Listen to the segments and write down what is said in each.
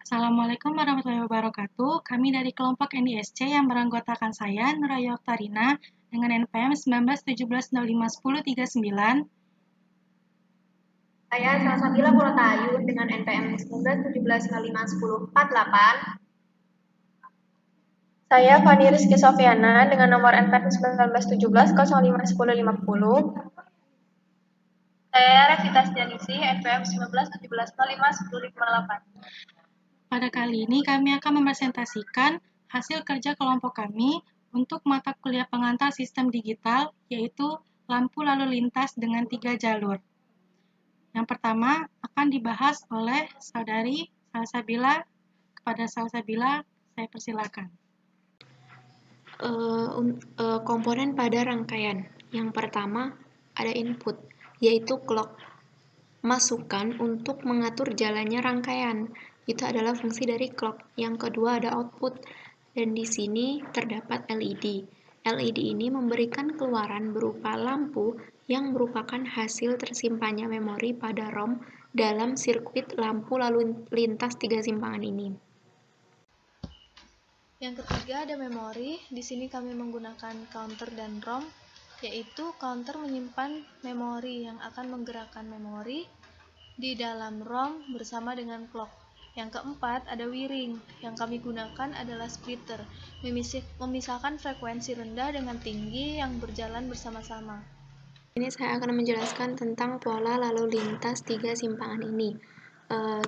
Assalamualaikum warahmatullahi wabarakatuh. Kami dari kelompok NISC yang beranggotakan saya, Nuraya Oktarina, dengan NPM 1917051039. Saya Salsabila Purotayu dengan NPM 1917051048. Saya Fani Rizky Sofiana dengan nomor NPM 1917 051050. Saya Revita Stianisi, NPM 1917051058. Pada kali ini kami akan mempresentasikan hasil kerja kelompok kami untuk mata kuliah pengantar sistem digital, yaitu lampu lalu lintas dengan 3 jalur. Yang pertama akan dibahas oleh Saudari Salsabila. Kepada Salsabila, saya persilakan. Komponen pada rangkaian. Yang pertama ada input, yaitu clock. Masukan untuk mengatur jalannya rangkaian. Itu adalah fungsi dari clock. Yang kedua ada output, dan di sini terdapat LED. LED ini memberikan keluaran berupa lampu yang merupakan hasil tersimpannya memori pada ROM dalam sirkuit lampu lalu lintas 3 simpangan ini. Yang ketiga ada memori. Di sini kami menggunakan counter dan ROM, yaitu counter menyimpan memori yang akan menggerakkan memori di dalam ROM bersama dengan clock. Yang keempat ada wiring. Yang kami gunakan adalah splitter, memisahkan frekuensi rendah dengan tinggi yang berjalan bersama-sama. Ini saya akan menjelaskan tentang pola lalu lintas 3 simpangan ini.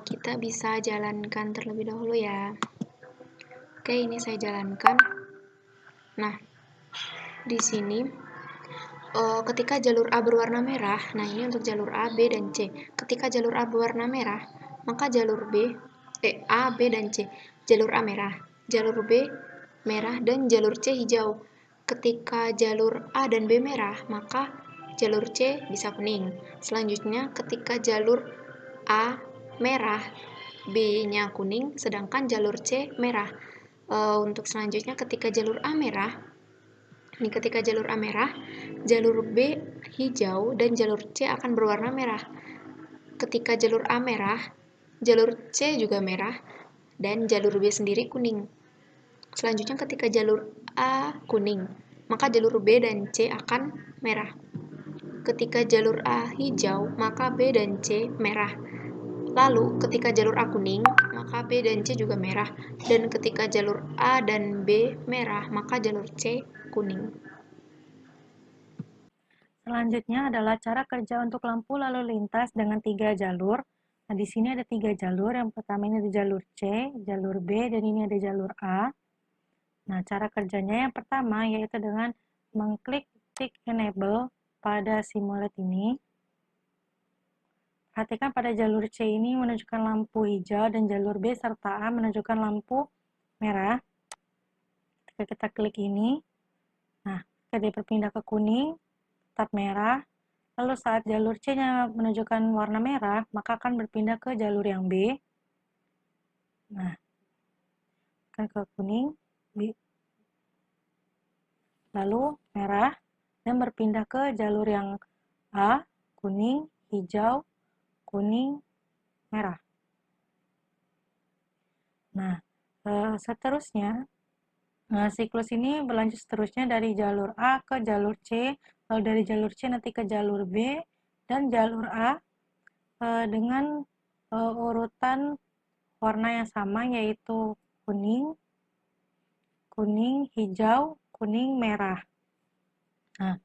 Kita bisa jalankan terlebih dahulu ya. Oke, ini saya jalankan. Nah, di sini ketika jalur A berwarna merah, nah ini untuk jalur A, B, dan C. Ketika jalur A berwarna merah, maka jalur A, B, dan C. Jalur A merah, jalur B merah, dan jalur C hijau. Ketika jalur A dan B merah, maka jalur C bisa kuning. Selanjutnya, ketika jalur A merah, B-nya kuning, sedangkan jalur C merah. Untuk selanjutnya, ketika jalur A merah, jalur B hijau dan jalur C akan berwarna merah. Ketika jalur A merah, jalur C juga merah, dan jalur B sendiri kuning. Selanjutnya, ketika jalur A kuning, maka jalur B dan C akan merah. Ketika jalur A hijau, maka B dan C merah. Lalu, ketika jalur A kuning, maka B dan C juga merah. Dan ketika jalur A dan B merah, maka jalur C kuning. Selanjutnya adalah cara kerja untuk lampu lalu lintas dengan 3 jalur. Nah, di sini ada 3 jalur. Yang pertama ini ada jalur C, jalur B, dan ini ada jalur A. Nah, cara kerjanya yang pertama yaitu dengan mengklik tick enable pada simulate ini. Perhatikan pada jalur C ini menunjukkan lampu hijau dan jalur B serta A menunjukkan lampu merah. Ketika kita klik ini, nah, ketika dia berpindah ke kuning, tetap merah. Lalu saat jalur C-nya menunjukkan warna merah, maka akan berpindah ke jalur yang B. Nah, akan ke kuning, lalu merah, dan berpindah ke jalur yang A, kuning, hijau, kuning, merah. Nah, seterusnya, siklus ini berlanjut seterusnya dari jalur A ke jalur C, lalu dari jalur C nanti ke jalur B, dan jalur A dengan urutan warna yang sama, yaitu kuning, kuning, hijau, kuning, merah. Nah,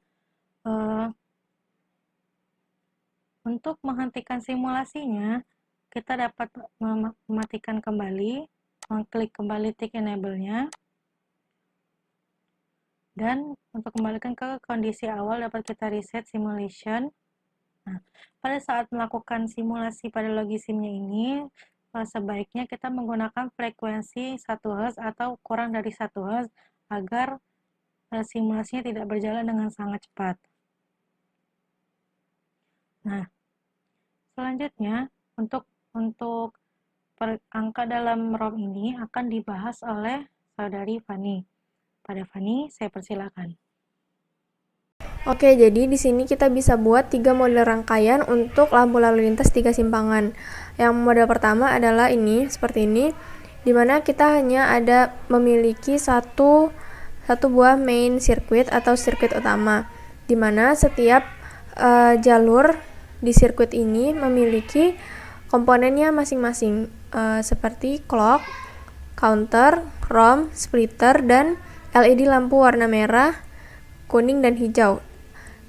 untuk menghentikan simulasinya, kita dapat mematikan kembali, mengklik kembali tick enable-nya, dan untuk kembalikan ke kondisi awal dapat kita reset simulation. Nah, pada saat melakukan simulasi pada logisimnya ini, sebaiknya kita menggunakan frekuensi 1 Hz atau kurang dari 1 Hz agar simulasinya tidak berjalan dengan sangat cepat. Nah, selanjutnya untuk angka dalam ROM ini akan dibahas oleh Saudari Fani. Pada Fani, saya persilakan. Oke, jadi di sini kita bisa buat 3 model rangkaian untuk lampu lalu lintas 3 simpangan. Yang model pertama adalah ini, seperti ini, dimana kita hanya ada memiliki satu buah main circuit atau sirkuit utama, dimana setiap jalur di sirkuit ini memiliki komponennya masing-masing, seperti clock, counter, ROM, splitter, dan LED lampu warna merah, kuning, dan hijau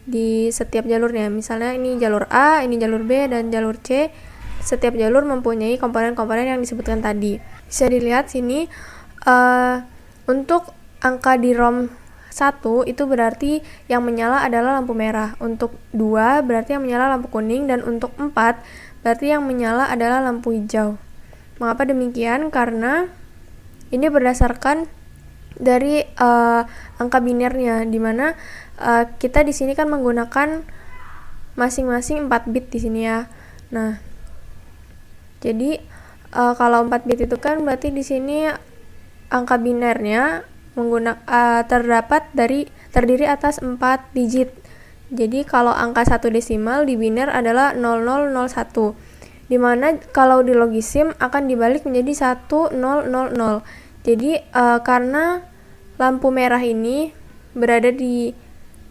di setiap jalurnya. Misalnya ini jalur A, ini jalur B, dan jalur C. Setiap jalur mempunyai komponen-komponen yang disebutkan tadi. Bisa dilihat sini, untuk angka di ROM 1 itu berarti yang menyala adalah lampu merah. Untuk 2 berarti yang menyala lampu kuning, dan untuk 4 berarti yang menyala adalah lampu hijau. Mengapa demikian? Karena ini berdasarkan dari angka binernya, dimana kita di sini kan menggunakan masing-masing 4 bit di sini ya. Nah, jadi kalau 4 bit itu kan berarti di sini angka binernya terdiri atas 4 digit. Jadi kalau angka 1 desimal di biner adalah 0001. Dimana kalau di logisim akan dibalik menjadi 1000. Jadi karena lampu merah ini berada di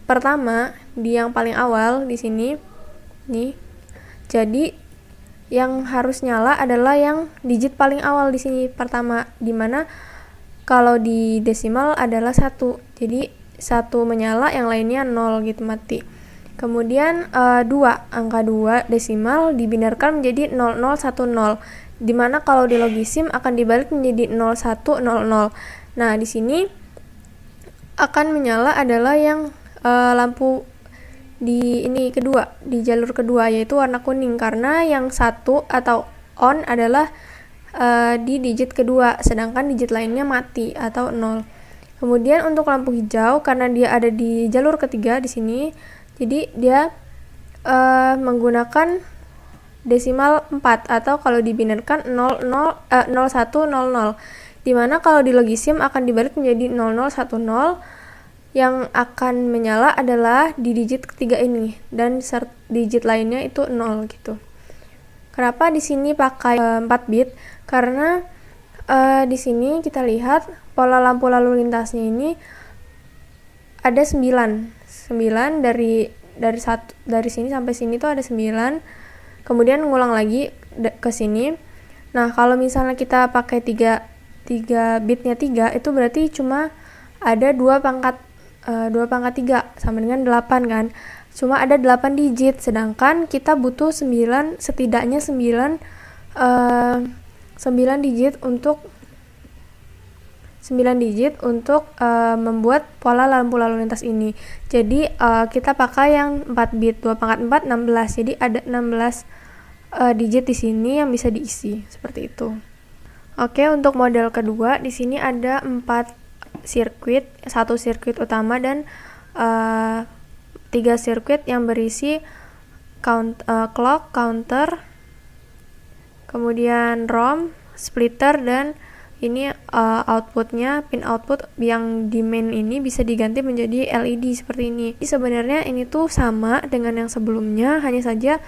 pertama, di yang paling awal di sini nih, jadi yang harus nyala adalah yang digit paling awal di sini pertama, dimana kalau di desimal adalah 1, jadi 1 menyala, yang lainnya 0 gitu, mati. Kemudian 2, angka 2 desimal dibinarkan menjadi 0010, dimana kalau di logisim akan dibalik menjadi 0100. Nah, di sini akan menyala adalah yang lampu di jalur kedua, yaitu warna kuning, karena yang 1 atau on adalah di digit kedua, sedangkan digit lainnya mati atau 0. Kemudian untuk lampu hijau, karena dia ada di jalur ketiga di sini, jadi dia menggunakan desimal 4, atau kalau dibinarkan 0100, dimana kalau di logisim akan dibalik menjadi 0010. Yang akan menyala adalah di digit ketiga ini, dan digit lainnya itu 0 gitu. Kenapa di sini pakai 4 bit? Karena di sini kita lihat pola lampu lalu lintasnya ini ada 9 dari sini sampai sini tuh ada 9. Kemudian ngulang lagi ke sini. Nah, kalau misalnya kita pakai 3 bitnya 3, itu berarti cuma ada 2 pangkat 3 sama dengan 8 kan. Cuma ada 8 digit, sedangkan kita butuh setidaknya 9 digit untuk membuat pola lampu lalu lintas ini. Jadi kita pakai yang 4 bit, 2 pangkat 4 16. Jadi ada 16 digit di sini yang bisa diisi seperti itu. Oke, untuk model kedua di sini ada 4 sirkuit, 1 sirkuit utama dan 3 sirkuit yang berisi clock, counter, kemudian ROM, splitter, dan ini outputnya, pin output yang di main ini bisa diganti menjadi LED seperti ini. Jadi sebenarnya ini tuh sama dengan yang sebelumnya, hanya saja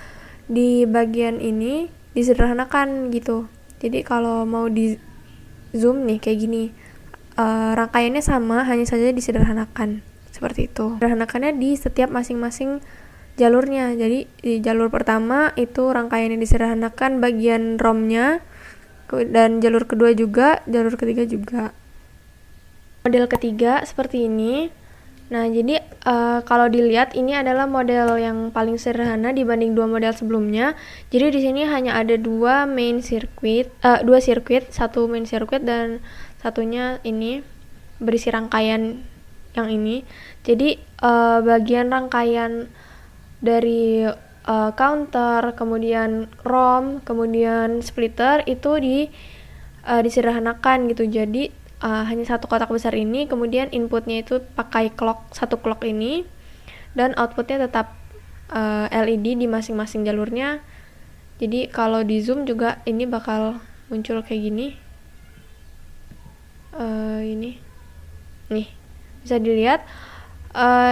di bagian ini disederhanakan gitu. Jadi kalau mau di zoom nih kayak gini, rangkaiannya sama, hanya saja disederhanakan seperti itu. Sederhanakannya di setiap masing-masing jalurnya. Jadi di jalur pertama itu rangkaiannya disederhanakan bagian ROM-nya, dan jalur kedua juga, jalur ketiga juga. Model ketiga seperti ini. Nah, jadi kalau dilihat ini adalah model yang paling sederhana dibanding 2 model sebelumnya. Jadi di sini hanya ada 2 sirkuit, 1 main sirkuit dan satunya ini berisi rangkaian yang ini. Jadi bagian rangkaian dari counter, kemudian ROM, kemudian splitter itu disederhanakan gitu. Jadi hanya satu kotak besar ini, kemudian inputnya itu pakai satu clock ini, dan outputnya tetap LED di masing-masing jalurnya. Jadi kalau di zoom juga ini bakal muncul kayak gini. Ini nih bisa dilihat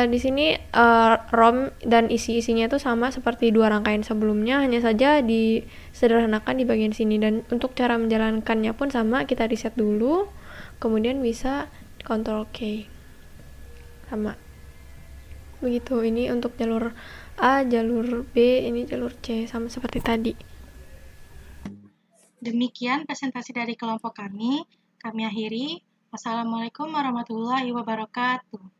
Di sini ROM dan isi-isinya itu sama seperti dua rangkaian sebelumnya, hanya saja disederhanakan di bagian sini. Dan untuk cara menjalankannya pun sama, kita reset dulu, kemudian bisa Ctrl K. Sama. Begitu, ini untuk jalur A, jalur B, ini jalur C, sama seperti tadi. Demikian presentasi dari kelompok kami akhiri. Wassalamualaikum warahmatullahi wabarakatuh.